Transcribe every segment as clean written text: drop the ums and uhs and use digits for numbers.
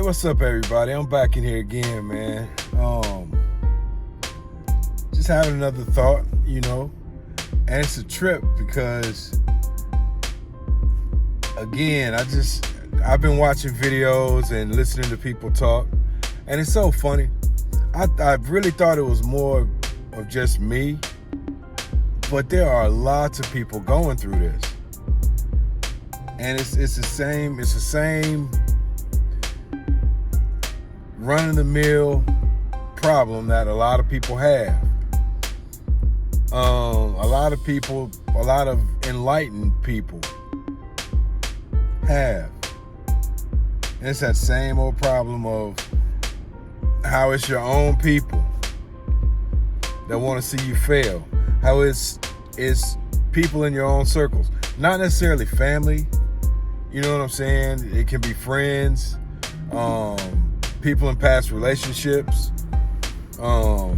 Hey, what's up, everybody? I'm back in here again, man. Just having another thought, and it's a trip because, again, I've been watching videos and listening to people talk, and it's so funny. I really thought it was more of just me, but there are lots of people going through this, and it's the same run-of-the-mill problem that a lot of people have. A lot of enlightened people have. And it's that same old problem of how it's your own people that want to see you fail. How it's people in your own circles. Not necessarily family. You know what I'm saying? It can be friends, people in past relationships, a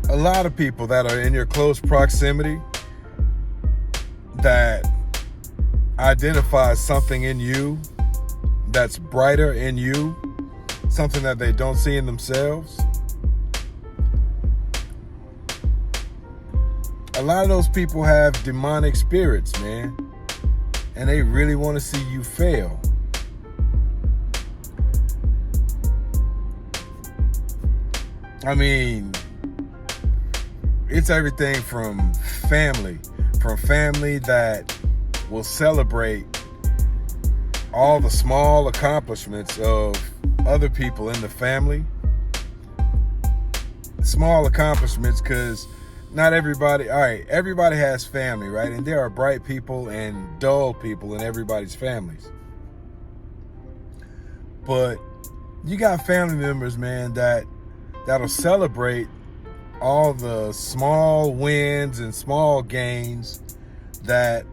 lot of people that are in your close proximity that identify something in you that's brighter in you, something that they don't see in themselves. A lot of those people have demonic spirits, man, and they really want to see you fail. I mean, it's everything from family that will celebrate all the small accomplishments of other people in the family. Small accomplishments, because not everybody, everybody has family, right? And there are bright people and dull people in everybody's families. But you got family members, man, that'll celebrate all the small wins and small gains that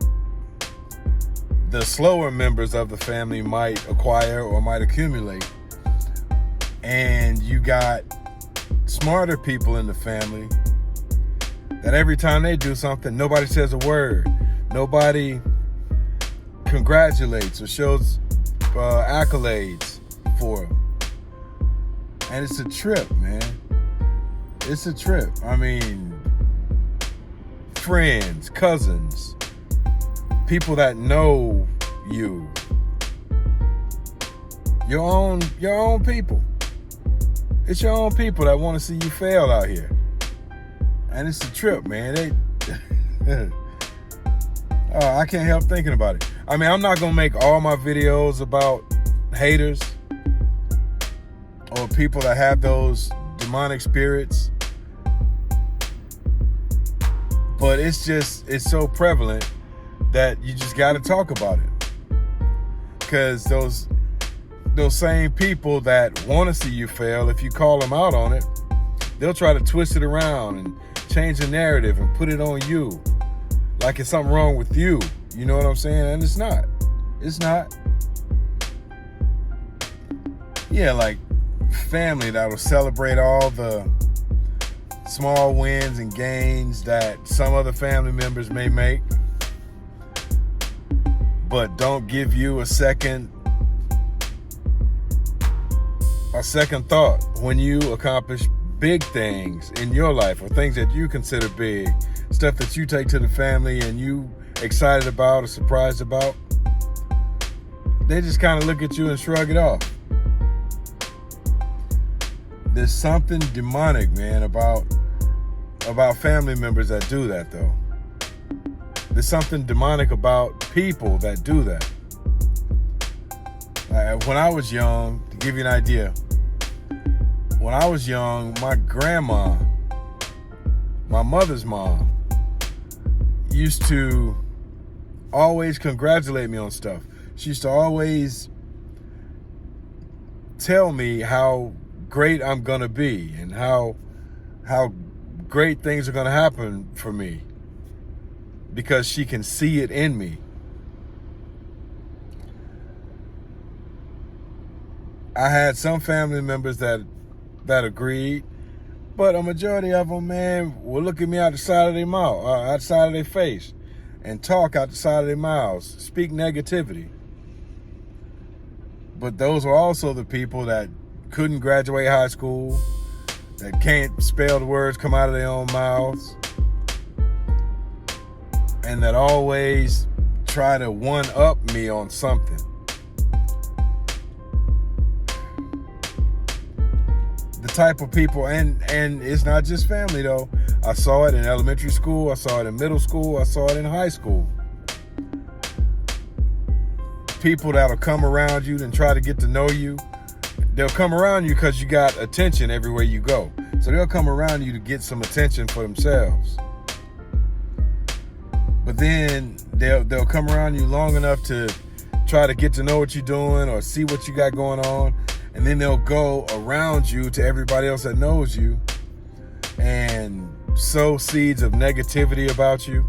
the slower members of the family might acquire or might accumulate. And you got smarter people in the family that every time they do something, nobody says a word. Nobody congratulates or shows accolades for them. And it's a trip, man. It's a trip. I mean, friends, cousins, people that know you, your own people. It's your own people that want to see you fail out here. And it's a trip, man. I can't help thinking about it. I mean, I'm not going to make all my videos about haters or people that have those demonic spirits. But it's so prevalent that you just got to talk about it. Because those same people that want to see you fail, if you call them out on it, they'll try to twist it around and change the narrative and put it on you like it's something wrong with you. You know what I'm saying? And it's not. It's not. Yeah, like family that will celebrate all the small wins and gains that some other family members may make, but don't give you a second thought when you accomplish big things in your life, or things that you consider big, stuff that you take to the family and you excited about or surprised about. They just kind of look at you and shrug it off. There's something demonic, man, about family members that do that, though. There's something demonic about people that do that. When I was young, to give you an idea, when I was young, my grandma, my mother's mom, used to always congratulate me on stuff. She used to always tell me how great I'm going to be and how great things are going to happen for me because she can see it in me. I had some family members that agreed, but a majority of them, man, will look at me out the side of their mouth, outside of their face, and talk out the side of their mouths, speak negativity. But those are also the people that couldn't graduate high school, that can't spell the words come out of their own mouths, and that always try to one-up me on something. The type of people, and it's not just family though. I saw it in elementary school, I saw it in middle school, I saw it in high school. People that'll come around you and try to get to know you. They'll come around you because you got attention everywhere you go. So they'll come around you to get some attention for themselves. But then they'll come around you long enough to try to get to know what you're doing or see what you got going on. And then they'll go around you to everybody else that knows you and sow seeds of negativity about you.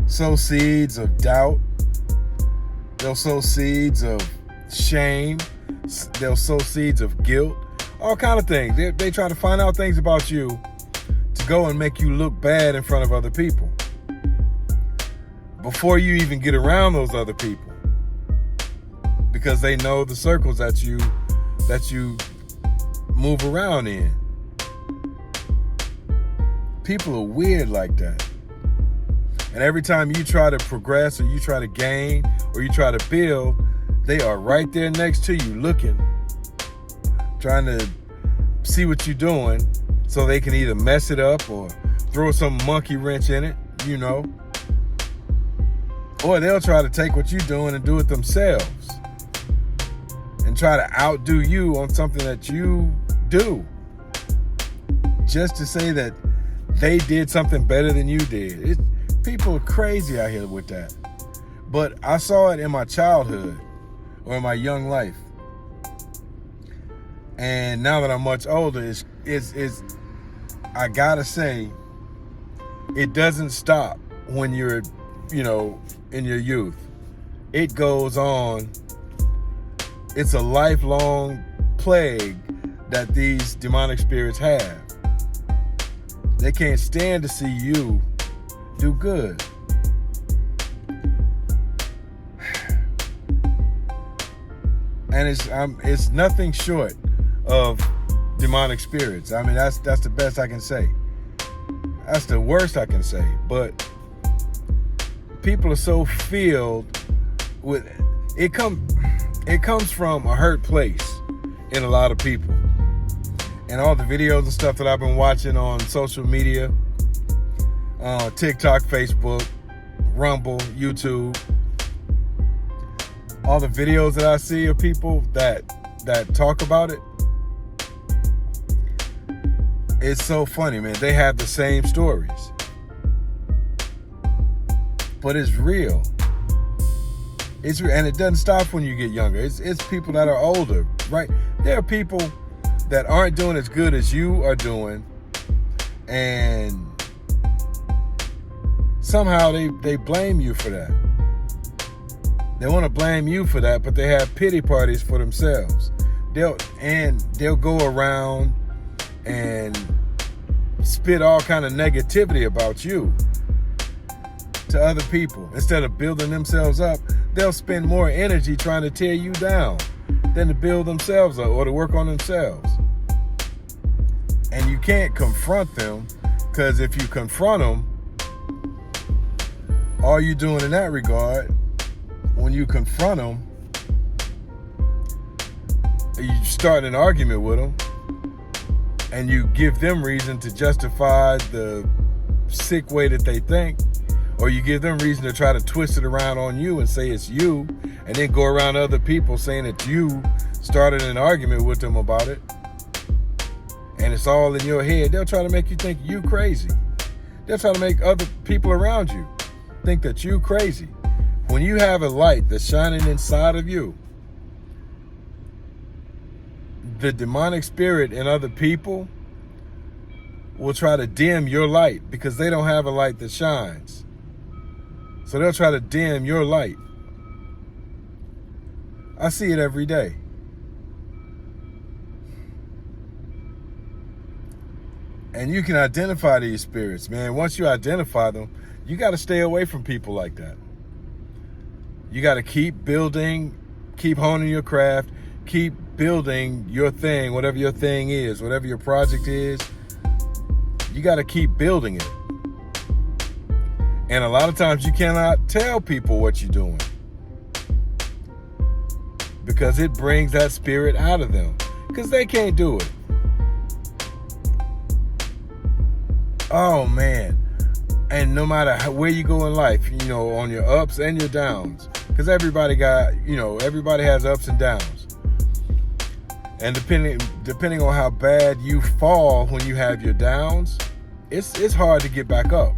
Sow seeds of doubt. They'll sow seeds of shame. They'll sow seeds of guilt. All kind of things. They try to find out things about you to go and make you look bad in front of other people before you even get around those other people, because they know the circles that you move around in. People are weird like that. And every time you try to progress or you try to gain or you try to build, they are right there next to you looking, trying to see what you're doing so they can either mess it up or throw some monkey wrench in it, you know. Or they'll try to take what you're doing and do it themselves and try to outdo you on something that you do, just to say that they did something better than you did. People are crazy out here with that. But I saw it in my childhood or in my young life. And now that I'm much older, it's I gotta say, it doesn't stop when you're, in your youth. It goes on. It's a lifelong plague that these demonic spirits have. They can't stand to see you do good. And it's nothing short of demonic spirits. I mean, that's the best I can say. That's the worst I can say. But people are so filled with it. It comes from a hurt place in a lot of people. And all the videos and stuff that I've been watching on social media, TikTok, Facebook, Rumble, YouTube, all the videos that I see of people that talk about it, it's so funny, man. They have the same stories, but it's real. It's real, and it doesn't stop when you get younger. It's people that are older, right? There are people that aren't doing as good as you are doing, and somehow they blame you for that. They want to blame you for that, but they have pity parties for themselves. They'll go around and spit all kind of negativity about you to other people. Instead of building themselves up, they'll spend more energy trying to tear you down than to build themselves up or to work on themselves. And you can't confront them, because if you confront them, all you're doing in that regard, when you confront them, you start an argument with them, and you give them reason to justify the sick way that they think, or you give them reason to try to twist it around on you and say it's you, and then go around other people saying that you started an argument with them about it, and it's all in your head. They'll try to make you think you crazy. They'll try to make other people around you think that you crazy. When you have a light that's shining inside of you, the demonic spirit in other people will try to dim your light because they don't have a light that shines. So they'll try to dim your light. I see it every day. And you can identify these spirits, man. Once you identify them, you got to stay away from people like that. You got to keep building, keep honing your craft, keep building your thing, whatever your thing is, whatever your project is. You got to keep building it. And a lot of times you cannot tell people what you're doing because it brings that spirit out of them because they can't do it. Oh, man. And no matter where you go in life, on your ups and your downs, because everybody has ups and downs. And depending on how bad you fall when you have your downs, it's hard to get back up.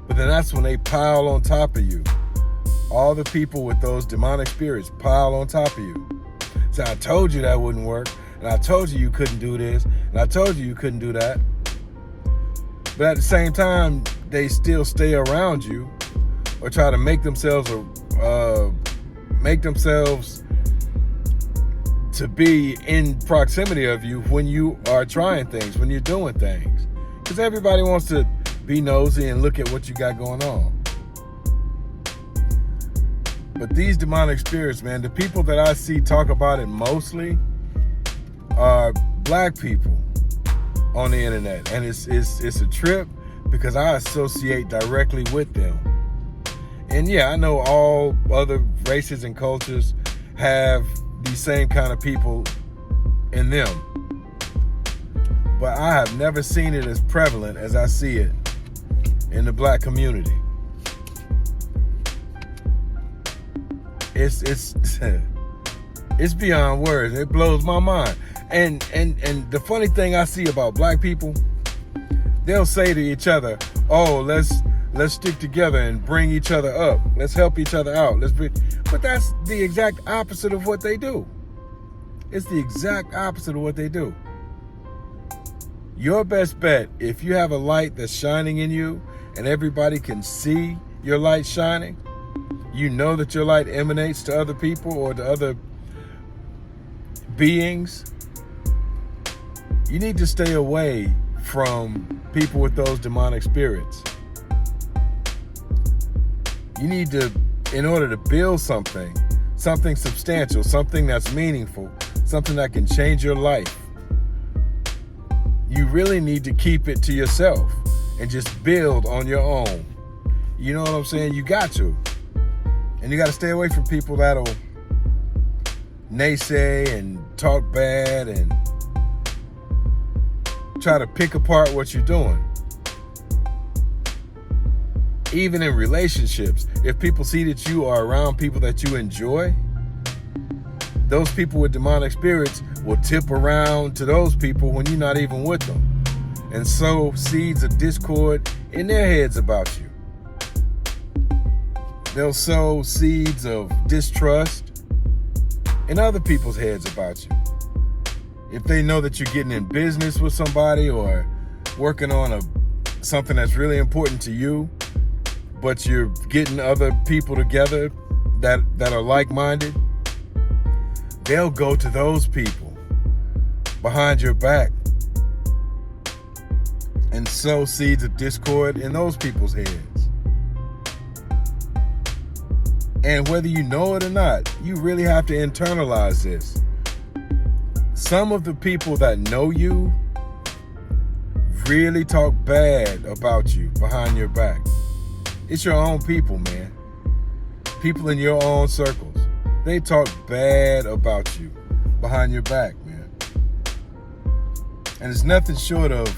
But then that's when they pile on top of you. All the people with those demonic spirits pile on top of you. So I told you that wouldn't work, and I told you couldn't do this, and I told you couldn't do that. But at the same time, they still stay around you or try to make themselves to be in proximity of you when you are trying things, when you're doing things. Because everybody wants to be nosy and look at what you got going on. But these demonic spirits, man, the people that I see talk about it mostly are black people on the internet. And it's a trip because I associate directly with them. And yeah, I know all other races and cultures have these same kind of people in them. But I have never seen it as prevalent as I see it in the black community. It's beyond words. It blows my mind. And the funny thing I see about black people, they'll say to each other, "Oh, let's stick together and bring each other up. Let's help each other out. But that's the exact opposite of what they do. It's the exact opposite of what they do. Your best bet, if you have a light that's shining in you and everybody can see your light shining, you know that your light emanates to other people or to other beings, you need to stay away from people with those demonic spirits. You need to, in order to build something substantial, something that's meaningful, something that can change your life, you really need to keep it to yourself and just build on your own. You know what I'm saying? You got to. And you got to stay away from people that'll naysay and talk bad and try to pick apart what you're doing. Even in relationships, if people see that you are around people that you enjoy, those people with demonic spirits will tip around to those people when you're not even with them and sow seeds of discord in their heads about you. They'll sow seeds of distrust in other people's heads about you. If they know that you're getting in business with somebody or working on something that's really important to you, but you're getting other people together that are like-minded, they'll go to those people behind your back and sow seeds of discord in those people's heads. And whether you know it or not, you really have to internalize this. Some of the people that know you really talk bad about you behind your back. It's your own people, man. People in your own circles. They talk bad about you behind your back, man. And it's nothing short of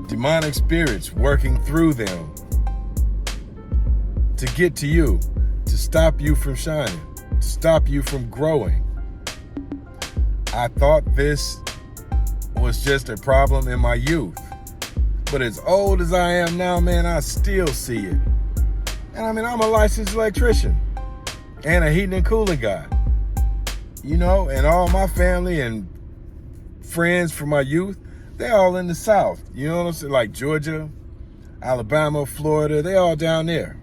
demonic spirits working through them to get to you, to stop you from shining, to stop you from growing. I thought this was just a problem in my youth. But as old as I am now, man, I still see it. And I mean, I'm a licensed electrician and a heating and cooling guy. And all my family and friends from my youth, they're all in the South. You know what I'm saying? Like Georgia, Alabama, Florida, they all down there.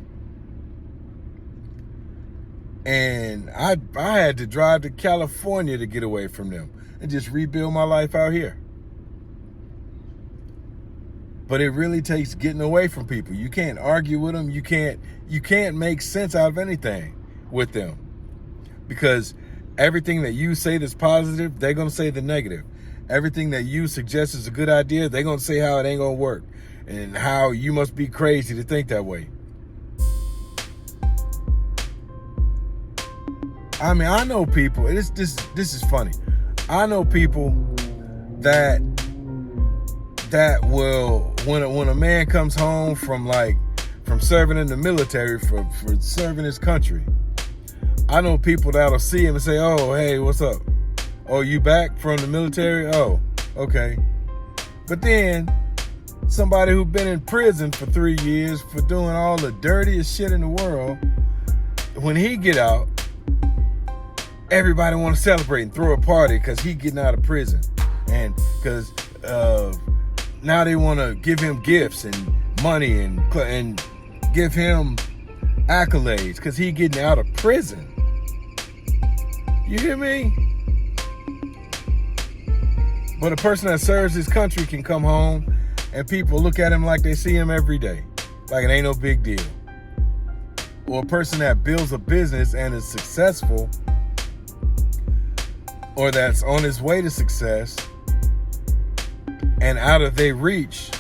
And I had to drive to California to get away from them and just rebuild my life out here. But it really takes getting away from people. You can't argue with them. You can't make sense out of anything with them. Because everything that you say that's positive, they're going to say the negative. Everything that you suggest is a good idea, they're going to say how it ain't going to work and how you must be crazy to think that way. I mean, I know people, this is funny. I know people that will, when a man comes home from serving in the military, for serving his country, I know people that'll see him and say, oh, hey, what's up? Oh, you back from the military? Oh, okay. But then somebody who's been in prison for 3 years for doing all the dirtiest shit in the world, when he get out, everybody want to celebrate and throw a party because he getting out of prison. And because now they want to give him gifts and money and give him accolades because he getting out of prison. You hear me? But a person that serves his country can come home and people look at him like they see him every day, like it ain't no big deal. Or a person that builds a business and is successful, or that's on his way to success and out of their reach,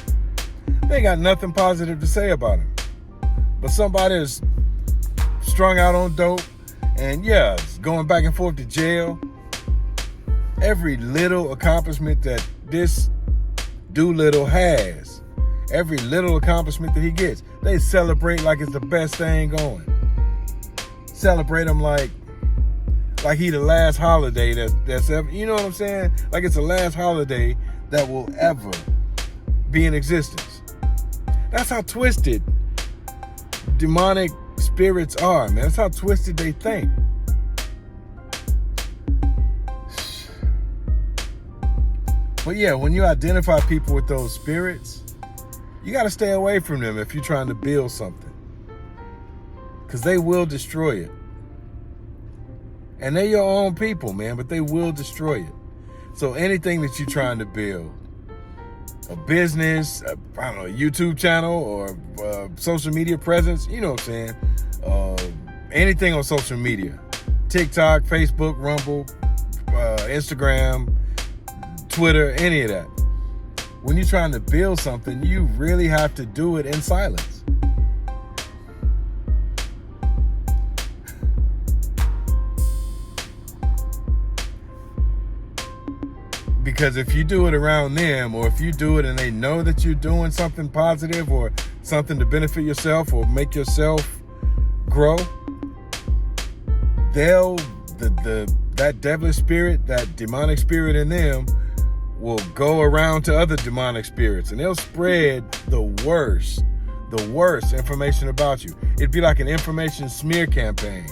they got nothing positive to say about him. But somebody is strung out on dope and is going back and forth to jail. Every little accomplishment that this Doolittle has, every little accomplishment that he gets, they celebrate like it's the best thing going. Celebrate him like he the last holiday that's ever, you know what I'm saying? Like it's the last holiday that will ever be in existence. That's how twisted demonic spirits are, man. That's how twisted they think. But yeah, when you identify people with those spirits, you got to stay away from them if you're trying to build something. Because they will destroy it. And they're your own people, man, but they will destroy it. So anything that you're trying to build, a business, a YouTube channel or social media presence, you know what I'm saying? Anything on social media, TikTok, Facebook, Rumble, Instagram, Twitter, any of that. When you're trying to build something, you really have to do it in silence. Because if you do it around them, or if you do it and they know that you're doing something positive or something to benefit yourself or make yourself grow, that devilish spirit, that demonic spirit in them will go around to other demonic spirits and they'll spread the worst information about you. It'd be like an information smear campaign.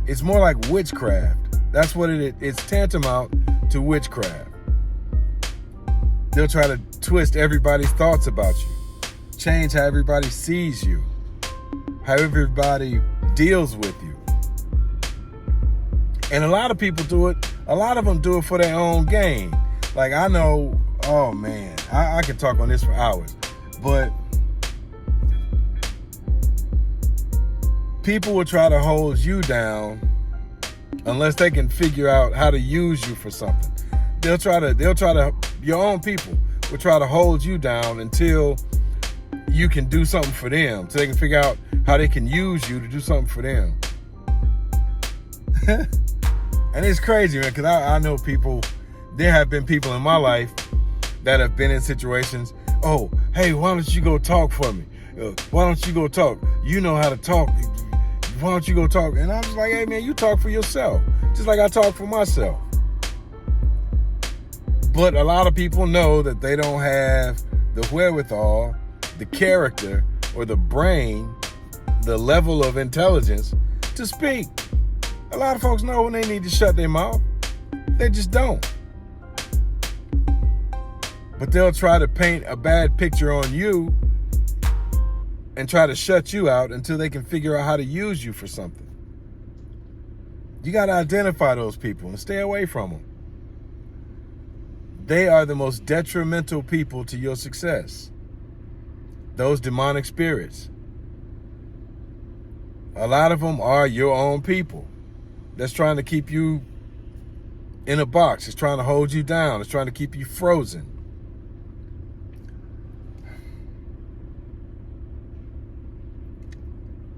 It's more like witchcraft. That's what it is. It's tantamount to witchcraft. They'll try to twist everybody's thoughts about you, change how everybody sees you, how everybody deals with you. And a lot of people do it. A lot of them do it for their own gain. Like I know, oh man, I could talk on this for hours, but people will try to hold you down unless they can figure out how to use you for something. They'll try to, your own people will try to hold you down until you can do something for them, so they can figure out how they can use you to do something for them. And it's crazy, man, because I know people, there have been people in my life that have been in situations, oh, hey, why don't you go talk for me? Why don't you go talk? You know how to talk. Why don't you go talk? And I was like, hey, man, you talk for yourself, just like I talk for myself. But a lot of people know that they don't have the wherewithal, the character, or the brain, the level of intelligence to speak. A lot of folks know when they need to shut their mouth. They just don't. But they'll try to paint a bad picture on you and try to shut you out until they can figure out how to use you for something. You got to identify those people and stay away from them. They are the most detrimental people to your success. Those demonic spirits. A lot of them are your own people that's trying to keep you in a box. It's trying to hold you down. It's trying to keep you frozen.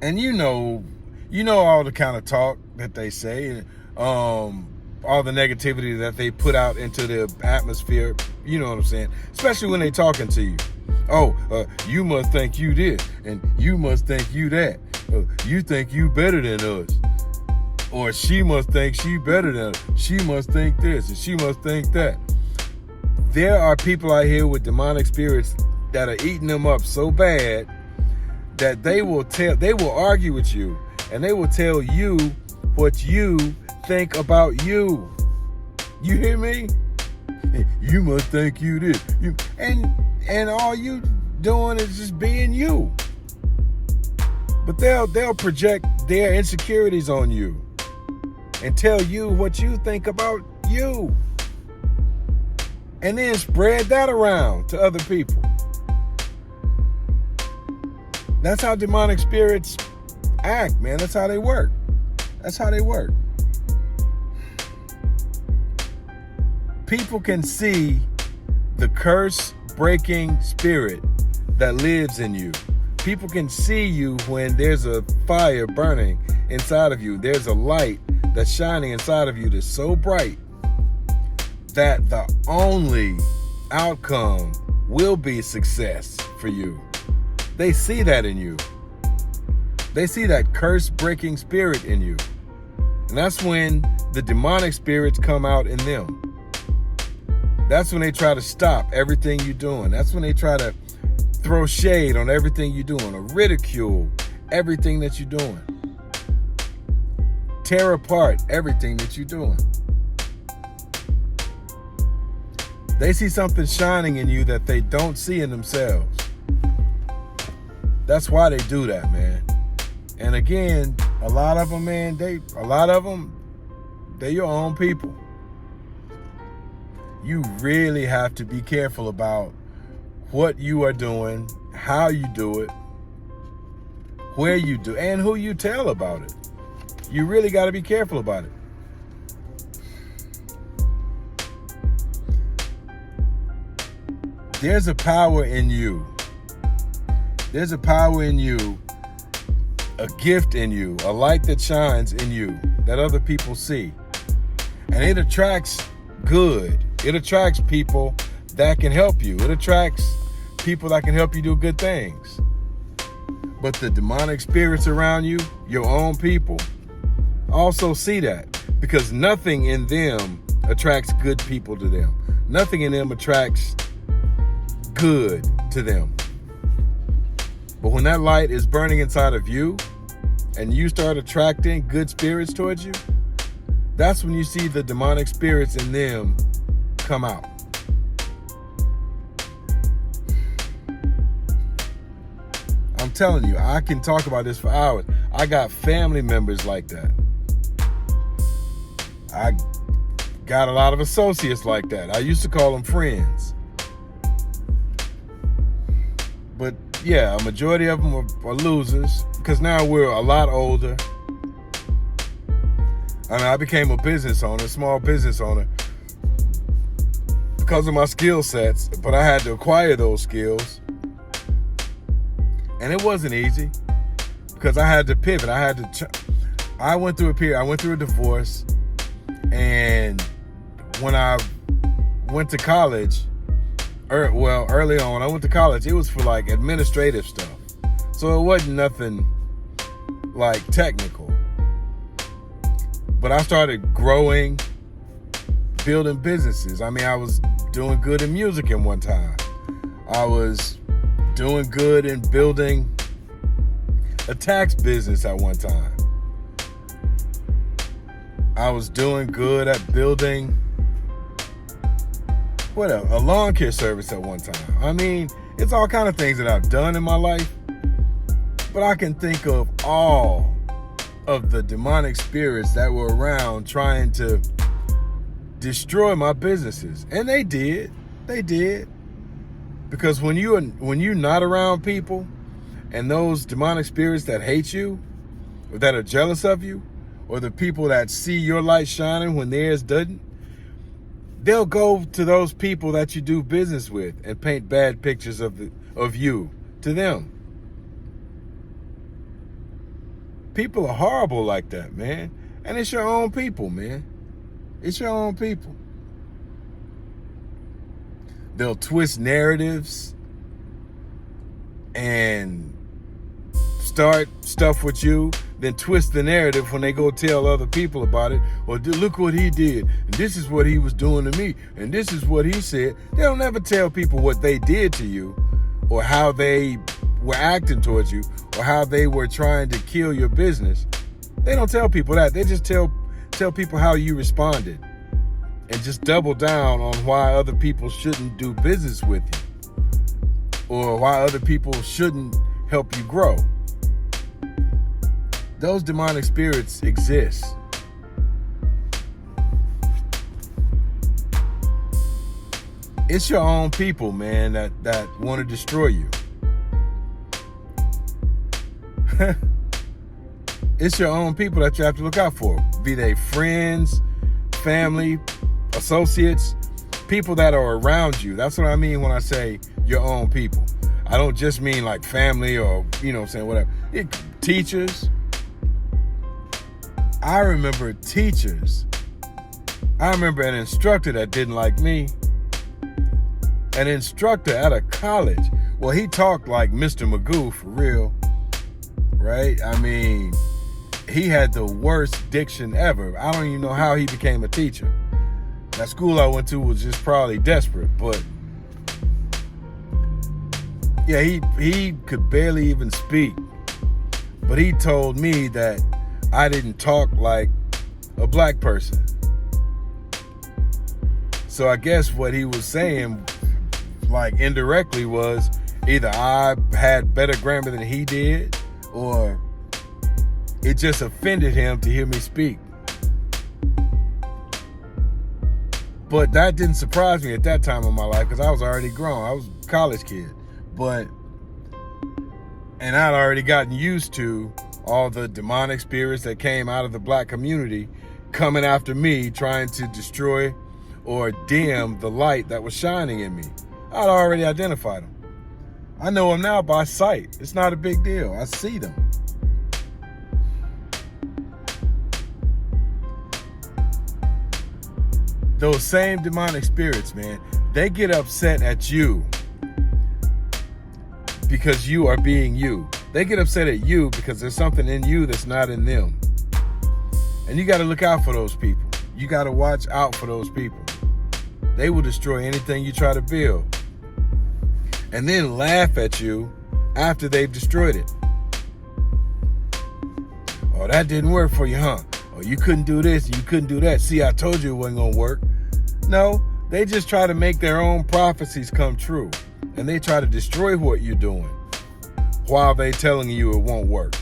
And you know all the kind of talk that they say, all the negativity that they put out into the atmosphere. You know what I'm saying? Especially when they talking to you. Oh, you must think you this, and you must think you that. You think you better than us. Or she must think she better than us. She must think this, and she must think that. There are people out here with demonic spirits that are eating them up so bad that they will argue with you, and they will tell you what you think about you. You hear me? You must think you this. And all you doing is just being you. But they'll project their insecurities on you and tell you what you think about you. And then spread that around to other people. That's how demonic spirits act, man. That's how they work. That's how they work. People can see the curse-breaking spirit that lives in you. People can see you when there's a fire burning inside of you. There's a light that's shining inside of you that's so bright that the only outcome will be success for you. They see that in you. They see that curse-breaking spirit in you. And that's when the demonic spirits come out in them. That's when they try to stop everything you're doing. That's when they try to throw shade on everything you're doing, or ridicule everything that you're doing. Tear apart everything that you're doing. They see something shining in you that they don't see in themselves. That's why they do that, man. And again, a lot of them, man, they're your own people. You really have to be careful about what you are doing, how you do it, where you do, and who you tell about it. You really got to be careful about it. There's a power in you. There's a power in you, a gift in you, a light that shines in you that other people see. And it attracts good. It attracts people that can help you. It attracts people that can help you do good things. But the demonic spirits around you, your own people, also see that, because nothing in them attracts good people to them. Nothing in them attracts good to them. But when that light is burning inside of you and you start attracting good spirits towards you, that's when you see the demonic spirits in them come out. I'm telling you, I can talk about this for hours. I got family members like that. I got a lot of associates like that. I used to call them friends. But yeah, a majority of them are losers, because now we're a lot older. I mean, I became a business owner, a small business owner, because of my skill sets, but I had to acquire those skills. And it wasn't easy, because I had to pivot. I went through a period. I went through a divorce, and when I went to college, early on, when I went to college, it was for like administrative stuff. So it wasn't nothing like technical. But I started growing, building businesses. I mean, I was doing good in music at one time. I was doing good in building a tax business at one time. I was doing good at building a lawn care service at one time. I mean, it's all kind of things that I've done in my life, but I can think of all of the demonic spirits that were around trying to destroy my businesses. And they did. They did. Because when you're not around people and those demonic spirits that hate you or that are jealous of you, or the people that see your light shining when theirs doesn't, they'll go to those people that you do business with and paint bad pictures of you to them. People are horrible like that, man. And it's your own people, man. It's your own people. They'll twist narratives and start stuff with you, then twist the narrative when they go tell other people about it. Or look what he did, and this is what he was doing to me, and this is what he said. They don't ever tell people what they did to you, or how they were acting towards you, or how they were trying to kill your business. They don't tell people that. They just tell people how you responded, and just double down on why other people shouldn't do business with you, or why other people shouldn't help you grow. Those demonic spirits exist. It's your own people, man, that want to destroy you. It's your own people that you have to look out for. Be they friends, family, associates, people that are around you. That's what I mean when I say your own people. I don't just mean like family or, whatever. Teachers. I remember teachers. I remember an instructor that didn't like me. An instructor at a college. Well, he talked like Mr. Magoo for real. Right? I mean, he had the worst diction ever. I don't even know how he became a teacher. That school I went to was just probably desperate, but yeah, he could barely even speak. But he told me that I didn't talk like a black person. So I guess what he was saying, like indirectly, was either I had better grammar than he did, or it just offended him to hear me speak. But that didn't surprise me at that time in my life, because I was already grown. I was a college kid. And I'd already gotten used to all the demonic spirits that came out of the black community coming after me, trying to destroy or dim the light that was shining in me. I'd already identified them. I know them now by sight. It's not a big deal. I see them. Those same demonic spirits, man, they get upset at you because you are being you. They get upset at you because there's something in you that's not in them. And you got to look out for those people. You got to watch out for those people. They will destroy anything you try to build. And then laugh at you after they've destroyed it. Oh, that didn't work for you, huh? Oh, you couldn't do this, you couldn't do that. See, I told you it wasn't going to work. No, they just try to make their own prophecies come true. And they try to destroy what you're doing while they telling you it won't work.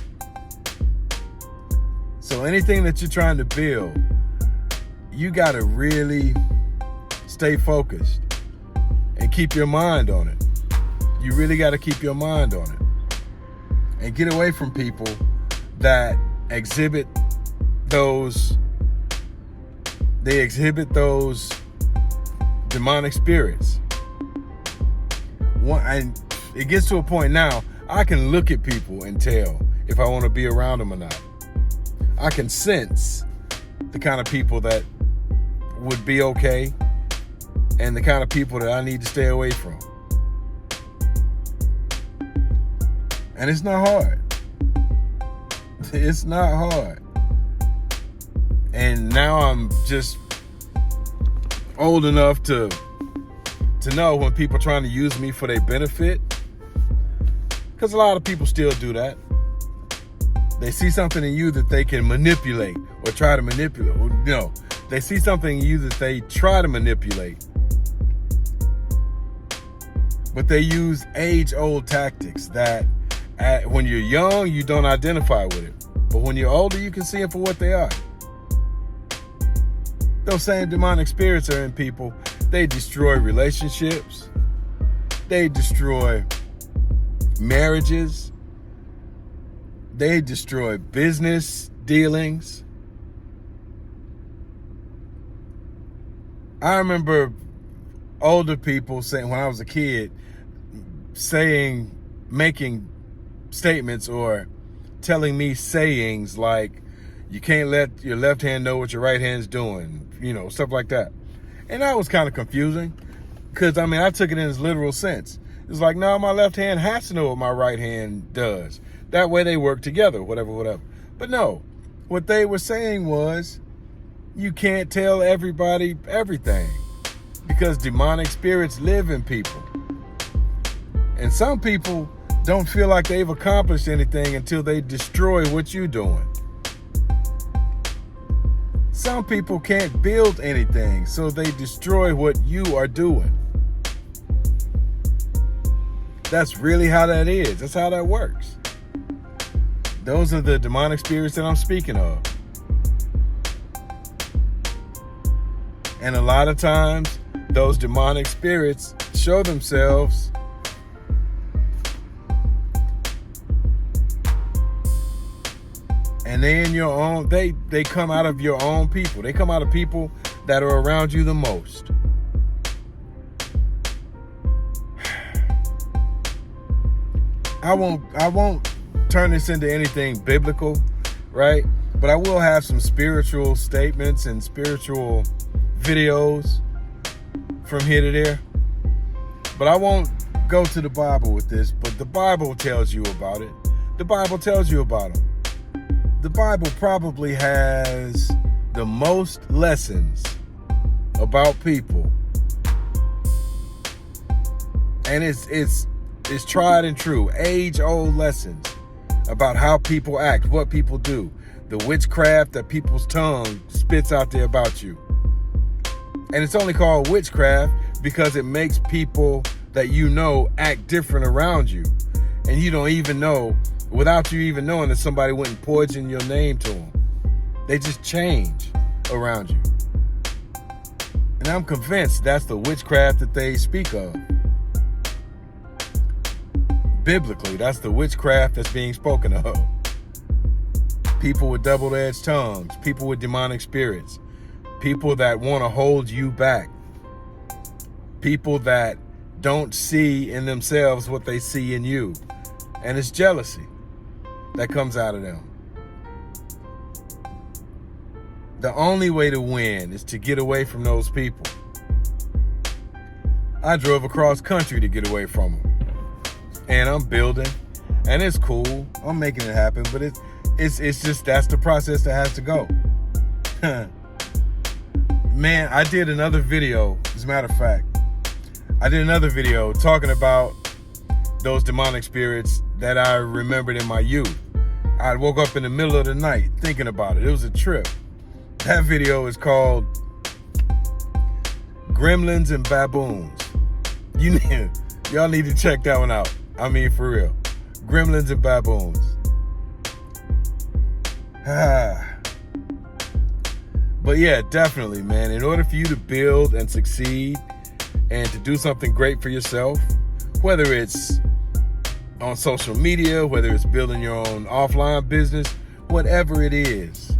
So anything that you're trying to build, you got to really stay focused and keep your mind on it. You really got to keep your mind on it. And get away from people that exhibit those demonic spirits. And it gets to a point now, I can look at people and tell if I want to be around them or not. I can sense the kind of people that would be okay and the kind of people that I need to stay away from. And it's not hard. It's not hard. And now I'm just old enough to know when people are trying to use me for their benefit. Because a lot of people still do that. They see something in you that they can manipulate or try to manipulate. They see something in you that they try to manipulate. But they use age-old tactics that when you're young, you don't identify with it. But when you're older, you can see it for what they are. those same demonic spirits are in people. They destroy relationships. They destroy marriages. They destroy business dealings. I remember older people saying, when I was a kid, making statements or telling me sayings like, you can't let your left hand know what your right hand's doing, stuff like that. And that was kind of confusing because, I took it in its literal sense. It's like, no, my left hand has to know what my right hand does. That way they work together, whatever. But no, what they were saying was, you can't tell everybody everything because demonic spirits live in people. And some people don't feel like they've accomplished anything until they destroy what you're doing. Some people can't build anything, so they destroy what you are doing. That's really how that is. That's how that works. Those are the demonic spirits that I'm speaking of. And a lot of times, those demonic spirits show themselves and they in your own, they come out of your own people. They come out of people that are around you the most. I won't turn this into anything biblical, right? But I will have some spiritual statements and spiritual videos from here to there. But I won't go to the Bible with this, but the Bible tells you about it. The Bible tells you about them. The Bible probably has the most lessons about people. And it's tried and true, age-old lessons about how people act, what people do, the witchcraft that people's tongue spits out there about you. And it's only called witchcraft because it makes people that act different around you. And you don't even know, without you even knowing, that somebody went and poisoned your name to them. They just change around you. And I'm convinced that's the witchcraft that they speak of. Biblically, that's the witchcraft that's being spoken of. People with double-edged tongues, people with demonic spirits, people that want to hold you back, people that don't see in themselves what they see in you. And it's jealousy that comes out of them. The only way to win is to get away from those people. I drove across country to get away from them. And I'm building, and it's cool. I'm making it happen, but it's just, that's the process that has to go. Man, I did another video, as a matter of fact. I did another video talking about those demonic spirits that I remembered in my youth. I woke up in the middle of the night thinking about it. It was a trip. That video is called Gremlins and Baboons. Y'all need to check that one out. I mean, for real. Gremlins and Baboons. But yeah, definitely, man. In order for you to build and succeed and to do something great for yourself, whether it's on social media, whether it's building your own offline business, whatever it is,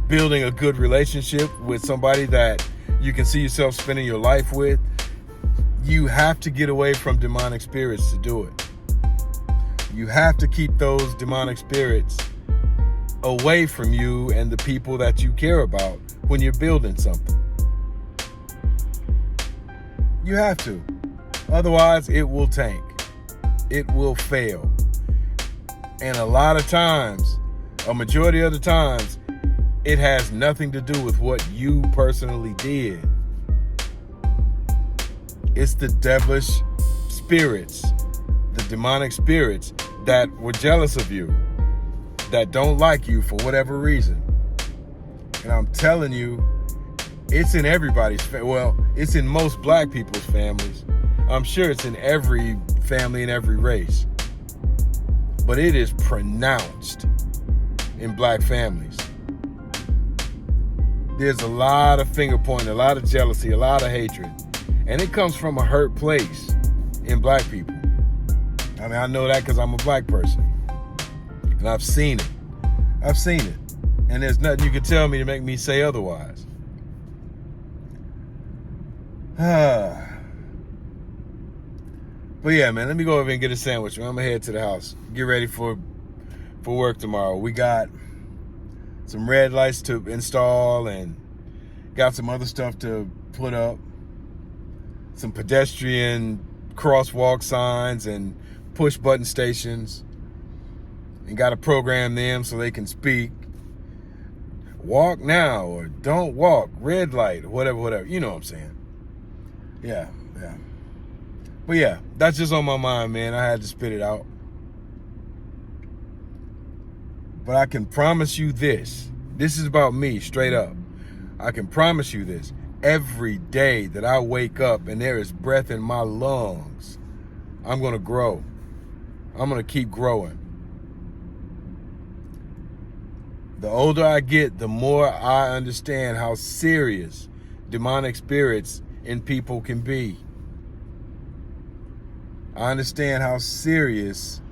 building a good relationship with somebody that you can see yourself spending your life with, you have to get away from demonic spirits to do it. You have to keep those demonic spirits away from you and the people that you care about when you're building something. You have to. Otherwise, it will tank. It will fail. And a lot of times, a majority of the times, it has nothing to do with what you personally did. It's the devilish spirits, the demonic spirits that were jealous of you, that don't like you for whatever reason. And I'm telling you, it's in everybody's it's in most black people's families. I'm sure it's in every family and every race. But it is pronounced in black families. there's a lot of finger pointing, a lot of jealousy, a lot of hatred. And it comes from a hurt place in black people. I mean, I know that because I'm a black person. And I've seen it. I've seen it. And there's nothing you can tell me to make me say otherwise. But yeah, man, let me go over and get a sandwich, man. I'm going to head to the house. Get ready for work tomorrow. We got some red lights to install and got some other stuff to put up. Some pedestrian crosswalk signs and push button stations. And got to program them so they can speak. Walk now or don't walk. Red light or whatever. You know what I'm saying. Yeah. But yeah, that's just on my mind, man. I had to spit it out. But I can promise you this. This is about me, straight up. I can promise you this. Every day that I wake up and there is breath in my lungs, I'm going to grow. I'm going to keep growing. The older I get, the more I understand how serious demonic spirits in people can be. I understand how serious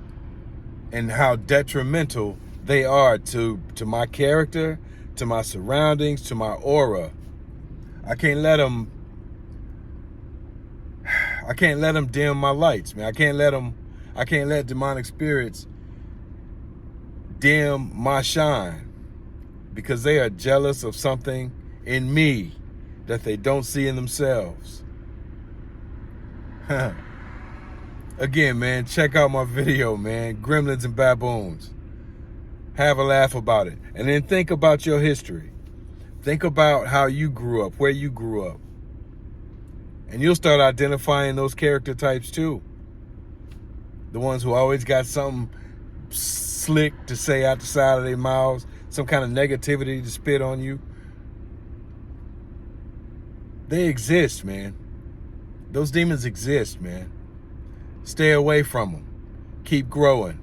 and how detrimental they are to my character, to my surroundings, to my aura. I can't let them dim my lights, man. I can't let demonic spirits dim my shine because they are jealous of something in me that they don't see in themselves. Again, man, check out my video, man. Gremlins and Baboons. Have a laugh about it. And then think about your history. Think about how you grew up, where you grew up. And you'll start identifying those character types too. The ones who always got something slick to say out the side of their mouths, some kind of negativity to spit on you. They exist, man. Those demons exist, man. Stay away from them. Keep growing.